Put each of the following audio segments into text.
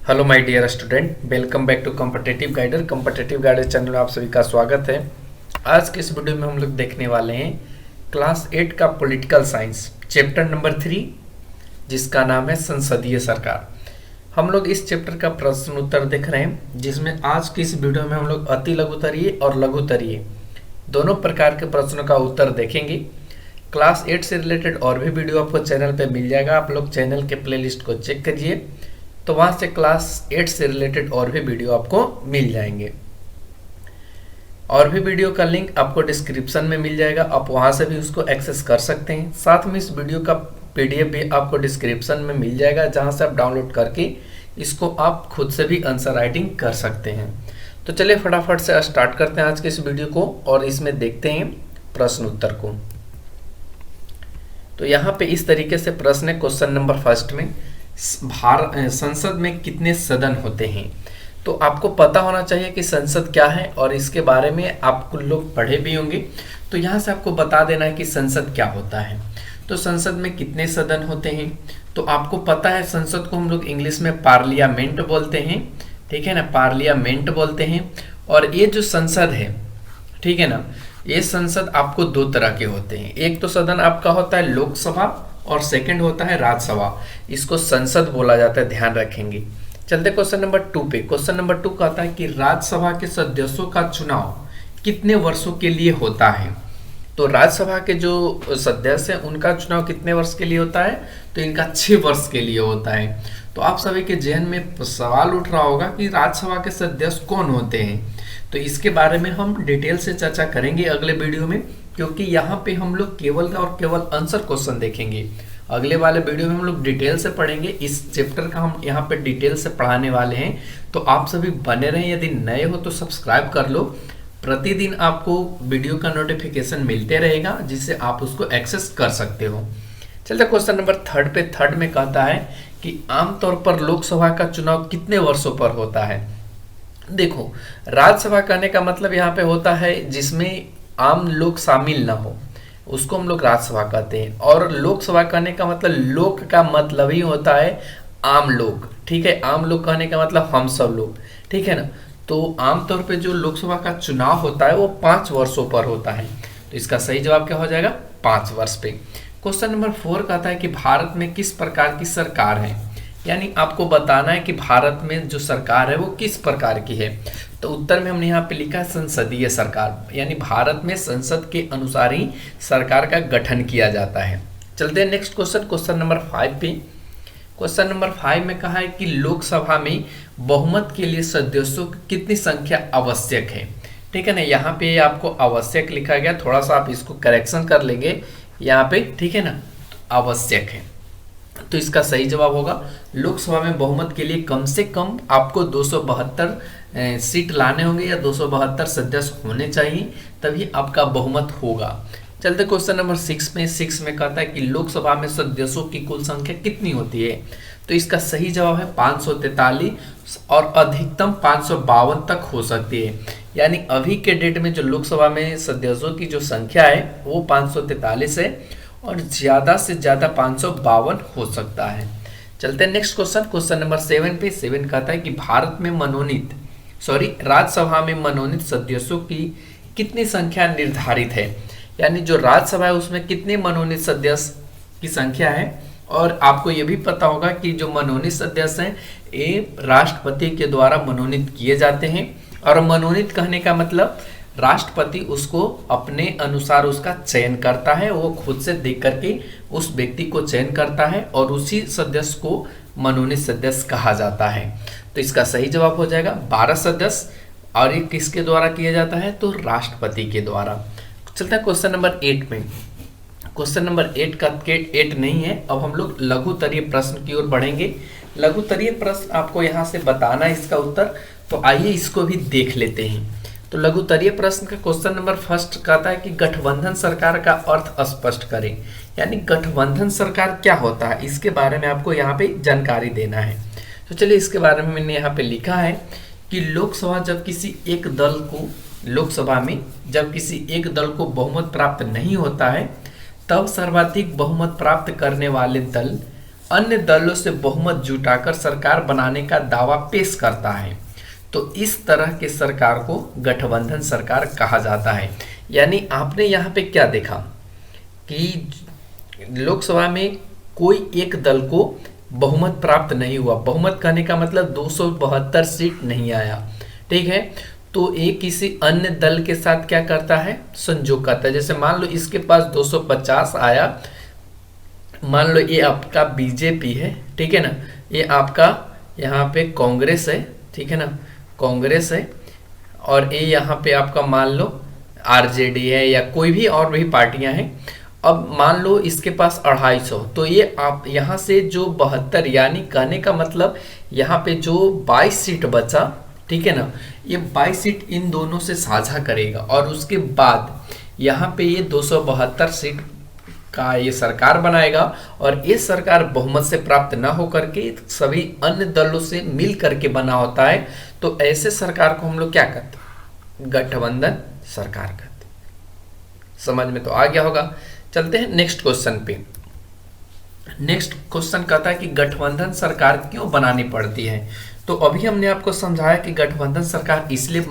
Hello my dear student, welcome back to Competitive Guider channel में आप सभी का स्वागत है। आज के इस वीडियो में हम लोग देखने वाले हैं क्लास 8 का पॉलिटिकल साइंस चैप्टर नंबर 3, जिसका नाम है संसदीय सरकार। हम लोग इस चैप्टर का प्रश्न उत्तर देख रहे हैं, जिसमें आज की इस वीडियो में हम लोग अति लघुतरीय और लघुतरीय दोनों प्रकार के प्रश्नों का उत्तर देखेंगे। क्लास 8 से रिलेटेड और भी वीडियो आपको चैनल पे मिल जाएगा। आप लोग चैनल के प्लेलिस्ट को चेक करिए, तो वहाँ से क्लास 8 से रिलेटेड और भी वीडियो आपको मिल जाएंगे। और भी वीडियो का लिंक आपको डिस्क्रिप्शन में मिल जाएगा, आप वहाँ से भी उसको एक्सेस कर सकते हैं। साथ में इस वीडियो का पीडीएफ भी आपको डिस्क्रिप्शन में मिल जाएगा, जहाँ से आप डाउनलोड करके इसको आप खुद से भी आंसर राइटिंग कर सकते हैं। तो चलिए फटाफट से स्टार्ट करते हैं आज के इस वीडियो को और इसमें देखते हैं प्रश्न उत्तर को। तो यहाँ पे इस तरीके से प्रश्न है, क्वेश्चन नंबर फर्स्ट में संसद में कितने सदन होते हैं। तो आपको पता होना चाहिए कि संसद क्या है और इसके बारे में आप लोग पढ़े भी होंगे। तो यहाँ से आपको बता देना है कि संसद क्या होता है। तो संसद में कितने सदन होते हैं, तो आपको पता है संसद को हम लोग इंग्लिश में पार्लियामेंट बोलते हैं, ठीक है ना, पार्लियामेंट बोलते हैं। और ये जो संसद है, ठीक है ना, ये संसद आपको दो तरह के होते हैं। एक तो सदन आपका होता है लोकसभा और सेकंड होता है राज्यसभा। इसको संसद बोला जाता है, ध्यान रखेंगे। चलते क्वेश्चन नंबर 2 पे। क्वेश्चन नंबर 2 कहता है कि राज्यसभा के सदस्यों का चुनाव कितने वर्षों के लिए होता है। तो राज्यसभा के जो सदस्य हैं उनका चुनाव कितने वर्ष के लिए होता है, तो इनका 6 वर्ष के लिए होता है। तो आप सभी के जहन में सवाल उठ रहा होगा कि राज्यसभा के सदस्य कौन होते हैं। तो इसके बारे में हम डिटेल से चर्चा करेंगे अगले वीडियो में, क्योंकि यहाँ पे हम लोग केवल और केवल आंसर क्वेश्चन देखेंगे। अगले वाले वीडियो में हम लोग डिटेल से पढ़ेंगे। इस चैप्टर का हम यहाँ पे डिटेल से पढ़ाने वाले हैं, तो आप सभी बने रहें। यदि नए हो तो सब्सक्राइब कर लो, प्रतिदिन आपको वीडियो का नोटिफिकेशन मिलते रहेगा, जिससे आप उसको एक्सेस कर सकते हो। चलते क्वेश्चन नंबर 3 पे। 3 में कहता है कि आमतौर पर लोकसभा का चुनाव कितने वर्षों पर होता है। देखो, राज्यसभा कहने का मतलब यहाँ पे होता है जिसमें आम लोग शामिल ना हो, उसको हम लोग राज्यसभा कहते हैं। और लोकसभा कहने का मतलब लोक का मतलब ही होता है आम लोग, ठीक है। आम लोग कहने का मतलब हम सब लोग, ठीक है ना। तो आमतौर पे जो लोकसभा का चुनाव होता है वो 5 वर्षों पर होता है। तो इसका सही जवाब क्या हो जाएगा, 5 वर्ष पे। क्वेश्चन नंबर 4 कहता है कि भारत में किस प्रकार की सरकार है। यानी आपको बताना है कि भारत में जो सरकार है वो किस प्रकार की है। तो उत्तर में हमने यहाँ पे लिखा है संसदीय सरकार, यानी भारत में संसद के अनुसार ही सरकार का गठन किया जाता है। चलते हैं नेक्स्ट क्वेश्चन, क्वेश्चन नंबर 5 पे। क्वेश्चन नंबर 5 में कहा है कि लोकसभा में बहुमत के लिए सदस्यों की कितनी संख्या आवश्यक है, ठीक है ना। यहाँ पे आपको आवश्यक लिखा गया, थोड़ा सा आप इसको करेक्शन कर लेंगे यहाँ पे, ठीक है ना। आवश्यक है, तो इसका सही जवाब होगा लोकसभा में बहुमत के लिए कम से कम आपको 272 सीट लाने होंगे या 272 सदस्य होने चाहिए, तभी आपका बहुमत होगा। चलते क्वेश्चन नंबर 6 में। 6 में कहता है कि लोकसभा में सदस्यों की कुल संख्या कितनी होती है। तो इसका सही जवाब है 543 और अधिकतम 552 तक हो सकती है। यानी अभी के डेट में जो लोकसभा में सदस्यों की जो संख्या है वो 543 है और ज़्यादा से ज़्यादा 552 हो सकता है। चलते हैं नेक्स्ट क्वेश्चन, क्वेश्चन नंबर 7 पे। 7 कहता है कि भारत में राज्यसभा में मनोनीत सदस्यों की कितनी संख्या निर्धारित है। यानी जो राज्यसभा है उसमें कितने मनोनीत सदस्य की संख्या है। और आपको ये भी पता होगा कि जो मनोनीत सदस्य हैं ये राष्ट्रपति के द्वारा मनोनीत किए जाते हैं। और मनोनीत कहने का मतलब राष्ट्रपति उसको अपने अनुसार उसका चयन करता है, वो खुद से देख करके उस व्यक्ति को चयन करता है और उसी सदस्य को मनोनीत सदस्य कहा जाता है। तो इसका सही जवाब हो जाएगा 12 सदस्य। और ये किसके द्वारा किया जाता है, तो राष्ट्रपति के द्वारा। चलता है क्वेश्चन नंबर 8 में। क्वेश्चन नंबर 8 का 8 नहीं है, अब हम लोग लघुतरीय प्रश्न की ओर बढ़ेंगे। लघुतरीय प्रश्न आपको यहाँ से बताना है इसका उत्तर, तो आइए इसको भी देख लेते हैं। तो लघुतरीय प्रश्न का क्वेश्चन नंबर 1 कहता है कि गठबंधन सरकार का अर्थ स्पष्ट करें। यानी गठबंधन सरकार क्या होता है, इसके बारे में आपको यहाँ पे जानकारी देना है। तो चलिए इसके बारे में मैंने यहाँ पे लिखा है कि लोकसभा में जब किसी एक दल को बहुमत प्राप्त नहीं होता है, तब सर्वाधिक बहुमत प्राप्त करने वाले दल अन्य दलों से बहुमत जुटाकर सरकार बनाने का दावा पेश करता है, तो इस तरह के सरकार को गठबंधन सरकार कहा जाता है। यानी आपने यहाँ पे क्या देखा कि लोकसभा में कोई एक दल को बहुमत प्राप्त नहीं हुआ। बहुमत कहने का मतलब 272 सीट नहीं आया, ठीक है। तो ये किसी अन्य दल के साथ क्या करता है, संजोग करता है। जैसे मान लो इसके पास 250 आया, मान लो ये आपका बीजेपी है, ठीक है ना, ये आपका यहाँ पे कांग्रेस है, ठीक है ना, कांग्रेस है, और ये यहाँ पे आपका मान लो आरजेडी है या कोई भी और भी पार्टियां हैं। अब मान लो इसके पास 250, तो ये आप यहाँ से जो 72, यानी कहने का मतलब यहाँ पे जो 22 सीट बचा, ठीक है ना, ये 22 सीट इन दोनों से साझा करेगा, और उसके बाद यहाँ पे ये 272 सीट का ये सरकार बनाएगा, और ये सरकार बहुमत से प्राप्त ना होकर के सभी अन्य दलों से मिल करके बना होता है। तो ऐसे सरकार को हम लोग क्या कहते हैं, गठबंधन सरकार कहते हैं। समझ में तो आ गया होगा। चलते हैं नेक्स्ट क्वेश्चन पे। नेक्स्ट क्वेश्चन कहता है कि गठबंधन सरकार क्यों बनानी पड़ती है। तो अभी हमने आपको समझाया कि गठबंधन सरकार इसलिए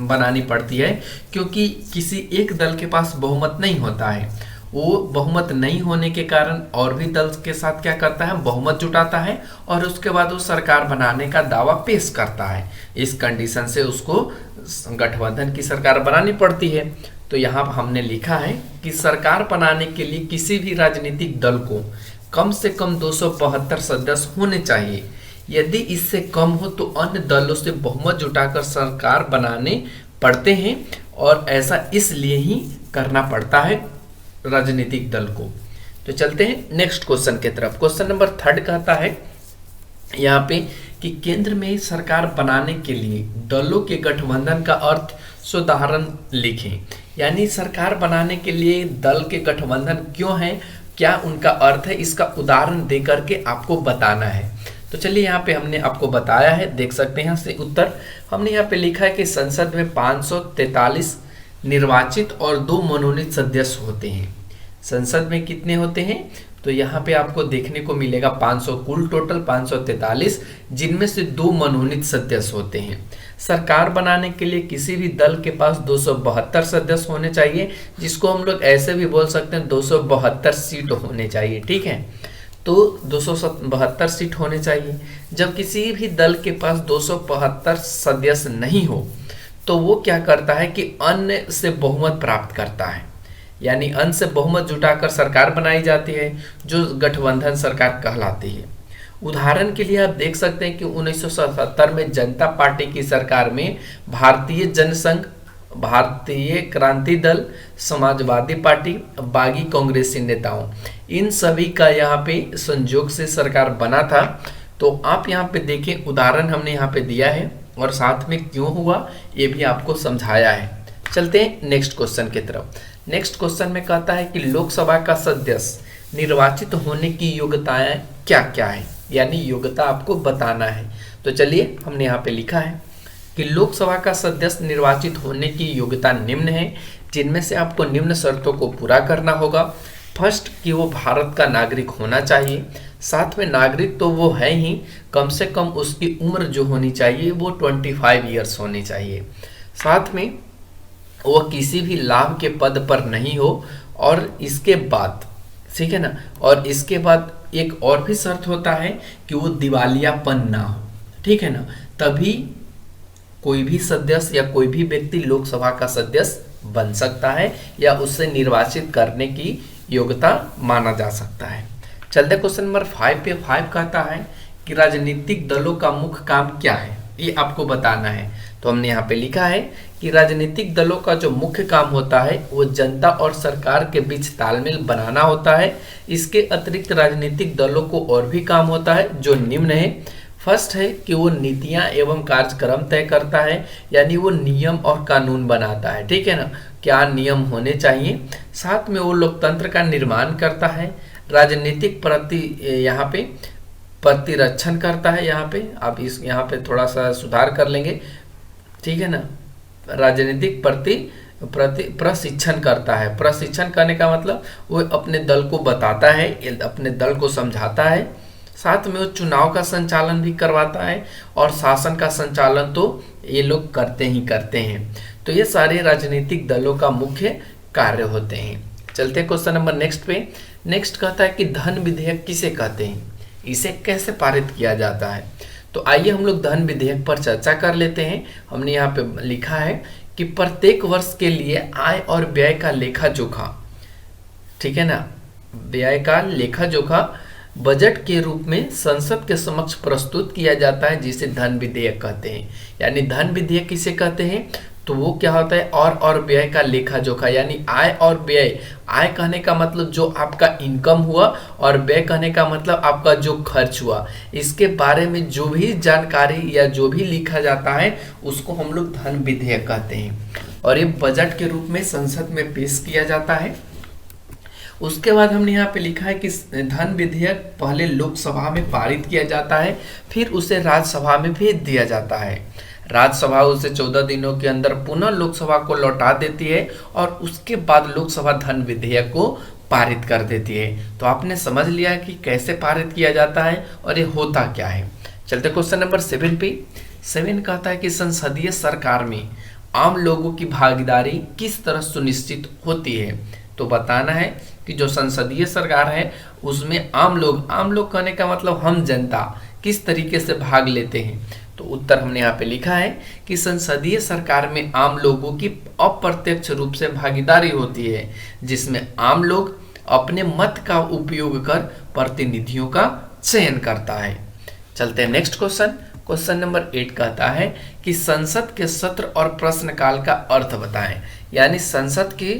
बनानी पड़ती है क्योंकि किसी एक दल के पास बहुमत नहीं होता है। वो बहुमत नहीं होने के कारण और भी दल के साथ क्या करता है, बहुमत जुटाता है, और उसके बाद वो सरकार बनाने का दावा पेश करता है। इस कंडीशन से उसको गठबंधन की सरकार बनानी पड़ती है। तो यहाँ हमने लिखा है कि सरकार बनाने के लिए किसी भी राजनीतिक दल को कम से कम 272 सदस्य होने चाहिए। यदि इससे कम हो तो अन्य दलों से बहुमत जुटाकर सरकार बनाने पड़ते हैं, और ऐसा इसलिए ही करना पड़ता है राजनीतिक दल को। तो चलते हैं नेक्स्ट क्वेश्चन की तरफ। क्वेश्चन नंबर 3 कहता है यहाँ पे कि केंद्र में सरकार बनाने के लिए दलों के गठबंधन का अर्थ सुधारण लिखें। यानी सरकार बनाने के लिए दल के गठबंधन क्यों है, क्या उनका अर्थ है, इसका उदाहरण दे करके आपको बताना है। तो चलिए यहाँ पे हमने आपको बताया है, देख सकते हैं यहाँ से उत्तर। हमने यहाँ पे लिखा है कि संसद में 543 निर्वाचित और 2 मनोनीत सदस्य होते हैं। संसद में कितने होते हैं, तो यहाँ पे आपको देखने को मिलेगा 500, कुल टोटल 543, जिनमें से 2 मनोनीत सदस्य होते हैं। सरकार बनाने के लिए किसी भी दल के पास 272 सदस्य होने चाहिए, जिसको हम लोग ऐसे भी बोल सकते हैं 272 सीट होने चाहिए, ठीक है। तो 272 सीट होने चाहिए। जब किसी भी दल के पास 272 सदस्य नहीं हो तो वो क्या करता है कि अन्य से बहुमत प्राप्त करता है, यानी अन्य से बहुमत जुटाकर सरकार बनाई जाती है, जो गठबंधन सरकार कहलाती है। उदाहरण के लिए आप देख सकते हैं कि 1977 में जनता पार्टी की सरकार में भारतीय जनसंघ, भारतीय क्रांति दल, समाजवादी पार्टी, बागी कांग्रेसी नेताओं, इन सभी का यहाँ पे संयोग से सरकार बना था। तो आप यहाँ पे देखें, उदाहरण हमने यहाँ पे दिया है और साथ में क्यों हुआ ये भी आपको समझाया है। चलते हैं नेक्स्ट क्वेश्चन की तरफ। नेक्स्ट क्वेश्चन में कहता है कि लोकसभा का सदस्य निर्वाचित होने की योग्यताएं क्या क्या है, यानी योग्यता आपको बताना है। तो चलिए हमने यहाँ पे लिखा है कि लोकसभा का सदस्य निर्वाचित होने की योग्यता निम्न है, जिनमें से आपको निम्न शर्तों को पूरा करना होगा। फर्स्ट, कि वो भारत का नागरिक होना चाहिए। साथ में नागरिक तो वो है ही, कम से कम उसकी उम्र जो होनी चाहिए वो 25 ईयर्स होनी चाहिए। साथ में वो किसी भी लाभ के पद पर नहीं हो, और इसके बाद, ठीक है ना, और इसके बाद एक और भी शर्त होता है कि वो दिवालियापन ना हो, ठीक है ना, तभी कोई भी सदस्य या कोई भी व्यक्ति लोकसभा का सदस्य बन सकता है या उससे निर्वाचित करने की योग्यता माना जा सकता है। चलते क्वेश्चन नंबर 5 पे। 5 कहता है कि राजनीतिक दलों का मुख्य काम क्या है, ये आपको बताना है। तो हमने यहाँ पे लिखा है कि राजनीतिक दलों का जो मुख्य काम होता है वो जनता और सरकार के बीच तालमेल बनाना होता है। इसके अतिरिक्त राजनीतिक दलों को और भी काम होता है जो निम्न है। फर्स्ट है कि वो नीतियां एवं कार्यक्रम तय करता है, यानी वो नियम और कानून बनाता है, ठीक है ना, क्या नियम होने चाहिए। साथ में वो लोकतंत्र का निर्माण करता है, राजनीतिक यहाँ पे प्रतिरक्षण करता है। यहाँ पे आप इस यहाँ पे थोड़ा सा सुधार कर लेंगे, ठीक है ना, राजनीतिक प्रशिक्षण करता है। प्रशिक्षण करने का मतलब वो अपने दल को बताता है, अपने दल को समझाता है, साथ में वो चुनाव का संचालन भी करवाता है और शासन का संचालन तो ये लोग करते ही करते हैं। तो ये सारे राजनीतिक दलों का मुख्य कार्य होते हैं। चलते हैं क्वेश्चन नंबर नेक्स्ट पे। नेक्स्ट कहता है कि धन विधेयक किसे कहते हैं, इसे कैसे पारित किया जाता है। तो आइए हम लोग धन विधेयक पर चर्चा कर लेते हैं। हमने यहाँ पे लिखा है कि प्रत्येक वर्ष के लिए आय और व्यय का लेखा जोखा, ठीक है ना, व्यय का लेखा जोखा बजट के रूप में संसद के समक्ष प्रस्तुत किया जाता है, जिसे धन विधेयक कहते हैं। यानी धन विधेयक किसे कहते हैं, तो वो क्या होता है, और व्यय का लेखा जोखा, यानी आय और व्यय। आय कहने का मतलब जो आपका इनकम हुआ और व्यय कहने का मतलब आपका जो खर्च हुआ, इसके बारे में जो भी जानकारी या जो भी लिखा जाता है उसको हम लोग धन विधेयक कहते हैं। और ये बजट के रूप में संसद में पेश किया जाता है। उसके बाद हमने यहाँ पे लिखा है कि धन विधेयक पहले लोकसभा में पारित किया जाता है, फिर उसे राज्यसभा में भेज दिया जाता है। राज्यसभा उसे 14 दिनों के अंदर पुनः लोकसभा को लौटा देती है और उसके बाद लोकसभा धन विधेयक को पारित कर देती है। तो आपने समझ लिया कि कैसे पारित किया जाता है और ये होता क्या है। चलते क्वेश्चन नंबर 7 पे। 7 कहता है कि संसदीय सरकार में आम लोगों की भागीदारी किस तरह सुनिश्चित होती है। तो बताना है कि जो संसदीय सरकार है उसमें आम लोग कहने का मतलब हम जनता किस तरीके से भाग लेते हैं। तो उत्तर हमने यहाँ पे लिखा है कि संसदीय सरकार में आम लोगों की अप्रत्यक्ष रूप से भागीदारी होती है, जिसमें आम लोग अपने मत का उपयोग कर प्रतिनिधियों का चयन करता है। चलते हैं नेक्स्ट क्वेश्चन। क्वेश्चन नंबर 8 कहता है कि संसद के सत्र और प्रश्नकाल का अर्थ बताएं। यानी संसद के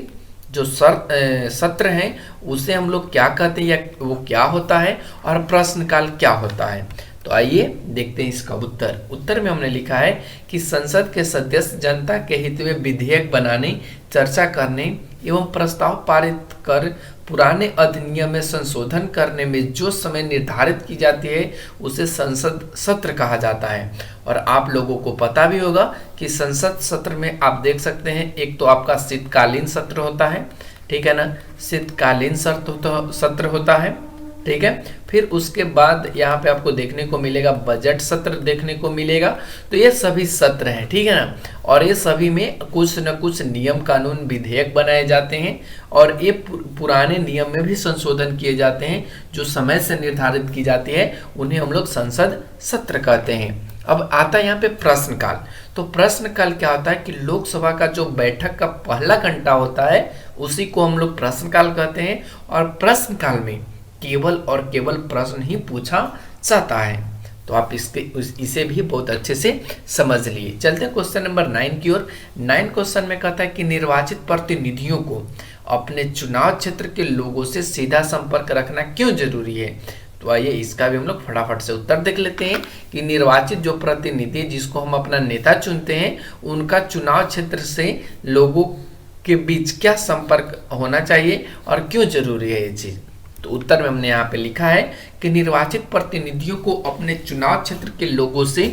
जो सत्र हैं उसे हम लोग क्या कहते हैं या वो क्या होता है, और प्रश्नकाल क्या होता है। तो आइए देखते हैं इसका उत्तर में हमने लिखा है कि संसद के सदस्य जनता के हित में विधेयक बनाने, चर्चा करने एवं प्रस्ताव पारित कर पुराने अधिनियम में संशोधन करने में जो समय निर्धारित की जाती है उसे संसद सत्र कहा जाता है। और आप लोगों को पता भी होगा कि संसद सत्र में आप देख सकते हैं, एक तो आपका शीतकालीन सत्र होता है, ठीक है ना, शीतकालीन सत्र होता है, ठीक है। फिर उसके बाद यहाँ पे आपको देखने को मिलेगा बजट सत्र देखने को मिलेगा। तो ये सभी सत्र हैं, ठीक है ना, और ये सभी में कुछ न कुछ नियम कानून विधेयक बनाए जाते हैं और ये पुराने नियम में भी संशोधन किए जाते हैं। जो समय से निर्धारित की जाती है उन्हें हम लोग संसद सत्र कहते हैं। अब आता है यहाँ पे प्रश्नकाल। तो प्रश्नकाल क्या होता है कि लोकसभा का जो बैठक का पहला घंटा होता है उसी को हम लोग प्रश्नकाल कहते हैं। और प्रश्नकाल में केवल और केवल प्रश्न ही पूछा जाता है। तो आप इसे भी बहुत अच्छे से समझ लिए। चलते हैं क्वेश्चन नंबर 9 की ओर। 9 क्वेश्चन में कहता है कि निर्वाचित प्रतिनिधियों को अपने चुनाव क्षेत्र के लोगों से सीधा संपर्क रखना क्यों जरूरी है। तो आइए इसका भी हम लोग फटाफट से उत्तर देख लेते हैं कि निर्वाचित जो प्रतिनिधि जिसको हम अपना नेता चुनते हैं उनका चुनाव क्षेत्र से लोगों के बीच क्या संपर्क होना चाहिए और क्यों जरूरी है ये चीज। तो उत्तर में हमने यहाँ पे लिखा है कि निर्वाचित प्रतिनिधियों को अपने चुनाव क्षेत्र के लोगों से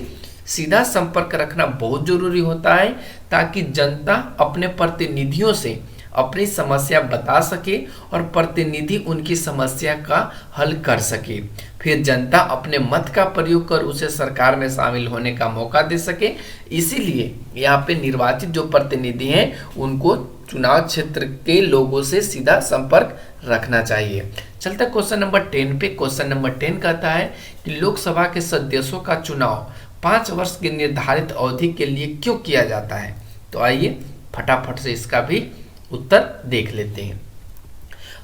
सीधा संपर्क रखना बहुत जरूरी होता है, ताकि जनता अपने प्रतिनिधियों से अपनी समस्या बता सके और प्रतिनिधि उनकी समस्या का हल कर सके। फिर जनता अपने मत का प्रयोग कर उसे सरकार में शामिल होने का मौका दे सके। इसीलिए यहाँ पे निर्वाचित जो प्रतिनिधि हैं उनको चुनाव क्षेत्र के लोगों से सीधा संपर्क रखना चाहिए। चलता क्वेश्चन नंबर 10 पे। क्वेश्चन नंबर 10 कहता है कि लोकसभा के सदस्यों का चुनाव 5 वर्ष की निर्धारित अवधि के लिए क्यों किया जाता है। तो आइए फटाफट से इसका भी उत्तर देख लेते हैं।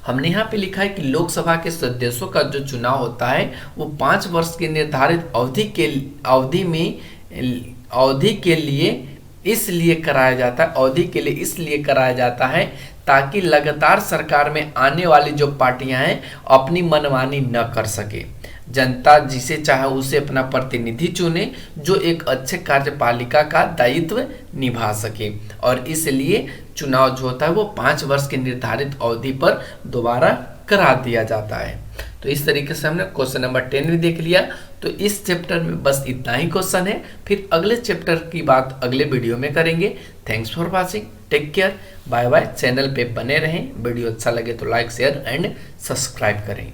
हमने यहाँ पे लिखा है कि लोकसभा के सदस्यों का जो चुनाव होता है वो 5 वर्ष की निर्धारित अवधि के लिए इसलिए कराया जाता है ताकि लगातार सरकार में आने वाली जो पार्टियां हैं अपनी मनमानी न कर सके। जनता जिसे चाहे उसे अपना प्रतिनिधि चुने जो एक अच्छे कार्यपालिका का दायित्व निभा सके। और इसलिए चुनाव जो होता है वो 5 वर्ष की निर्धारित अवधि पर दोबारा करा दिया जाता है। तो इस तरीके से हमने क्वेश्चन नंबर 10 भी देख लिया। तो इस चैप्टर में बस इतना ही क्वेश्चन है, फिर अगले चैप्टर की बात अगले वीडियो में करेंगे। Thanks for watching, take care, bye bye. Channel पे बने रहें, वीडियो अच्छा लगे तो लाइक शेयर एंड सब्सक्राइब करें।